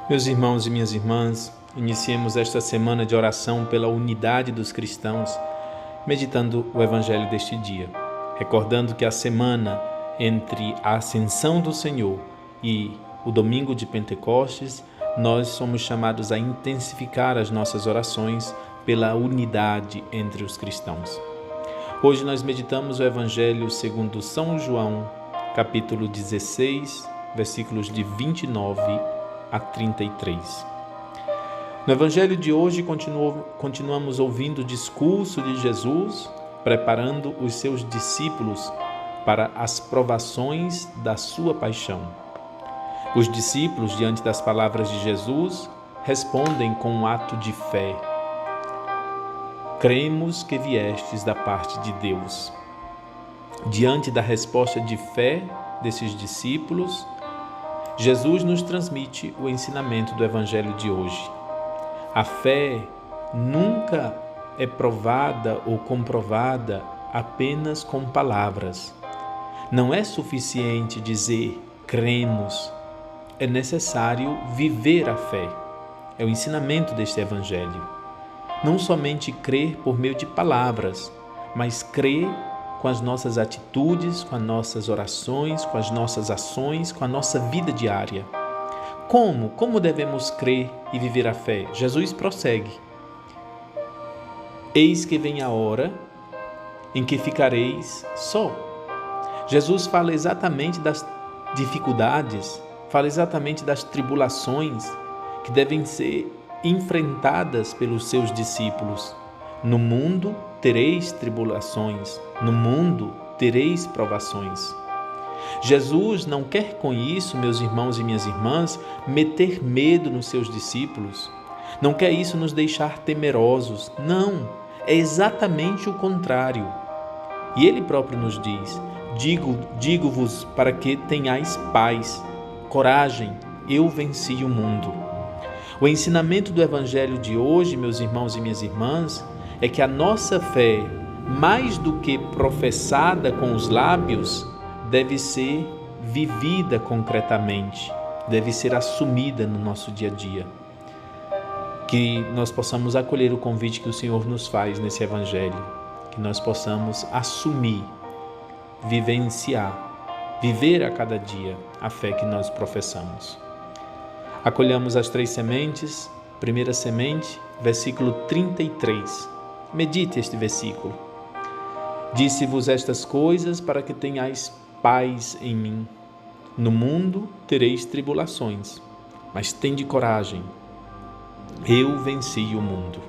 Meus irmãos e minhas irmãs, iniciemos esta semana de oração pela unidade dos cristãos, meditando o Evangelho deste dia, recordando que a semana entre a ascensão do Senhor e o domingo de Pentecostes, nós somos chamados a intensificar as nossas orações pela unidade entre os cristãos. Hoje nós meditamos o Evangelho segundo São João, capítulo 16, versículos de 29 a 33. No Evangelho de hoje continuamos ouvindo o discurso de Jesus, preparando os seus discípulos para as provações da sua paixão. Os discípulos, diante das palavras de Jesus, respondem com um ato de fé. Cremos que viestes da parte de Deus. Diante da resposta de fé desses discípulos, Jesus nos transmite o ensinamento do Evangelho de hoje. A fé nunca é provada ou comprovada apenas com palavras. Não é suficiente dizer cremos, é necessário viver a fé. É o ensinamento deste Evangelho. Não somente crer por meio de palavras, mas crer com as nossas atitudes, com as nossas orações, com as nossas ações, com a nossa vida diária. Como devemos crer e viver a fé? Jesus prossegue. Eis que vem a hora em que ficareis só. Jesus fala exatamente das dificuldades, fala exatamente das tribulações que devem ser enfrentadas pelos seus discípulos. No mundo tereis tribulações, no mundo tereis provações. Jesus não quer com isso, meus irmãos e minhas irmãs, meter medo nos seus discípulos. Não quer isso nos deixar temerosos. Não, é exatamente o contrário. E Ele próprio nos diz, digo-vos para que tenhais paz, coragem, eu venci o mundo. O ensinamento do Evangelho de hoje, meus irmãos e minhas irmãs, é que a nossa fé, mais do que professada com os lábios, deve ser vivida concretamente, deve ser assumida no nosso dia a dia. Que nós possamos acolher o convite que o Senhor nos faz nesse Evangelho, que nós possamos assumir, vivenciar, viver a cada dia a fé que nós professamos. Acolhamos as 3 sementes. Primeira semente, versículo 33. Medite este versículo. Disse-vos estas coisas para que tenhais paz em mim. No mundo tereis tribulações, mas tende coragem. Eu venci o mundo.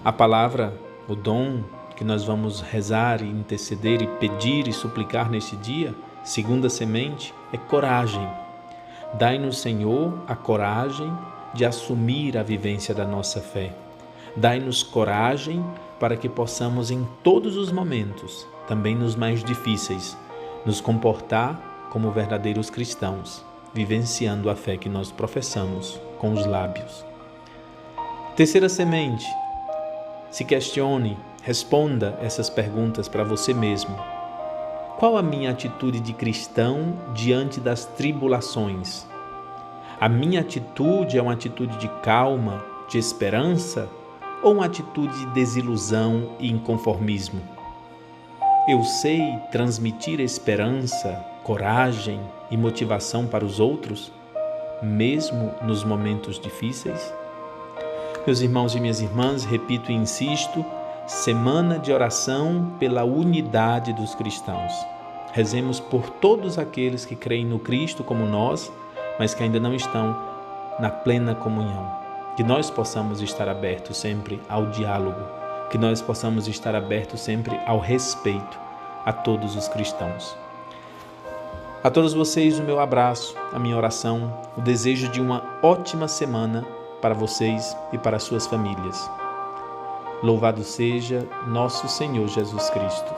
A palavra, o dom que nós vamos rezar e interceder e pedir e suplicar neste dia, segunda semente, é coragem. Dai-nos, Senhor, a coragem de assumir a vivência da nossa fé. Dai-nos coragem para que possamos em todos os momentos, também nos mais difíceis, nos comportar como verdadeiros cristãos, vivenciando a fé que nós professamos com os lábios. Terceira semente, se questione, responda essas perguntas para você mesmo. Qual a minha atitude de cristão diante das tribulações? A minha atitude é uma atitude de calma, de esperança, ou uma atitude de desilusão e inconformismo? Eu sei transmitir esperança, coragem e motivação para os outros, mesmo nos momentos difíceis? Meus irmãos e minhas irmãs, repito e insisto, semana de oração pela unidade dos cristãos. Rezemos por todos aqueles que creem no Cristo como nós, mas que ainda não estão na plena comunhão. Que nós possamos estar abertos sempre ao diálogo, que nós possamos estar abertos sempre ao respeito a todos os cristãos. A todos vocês o meu abraço, a minha oração, o desejo de uma ótima semana para vocês e para suas famílias. Louvado seja nosso Senhor Jesus Cristo.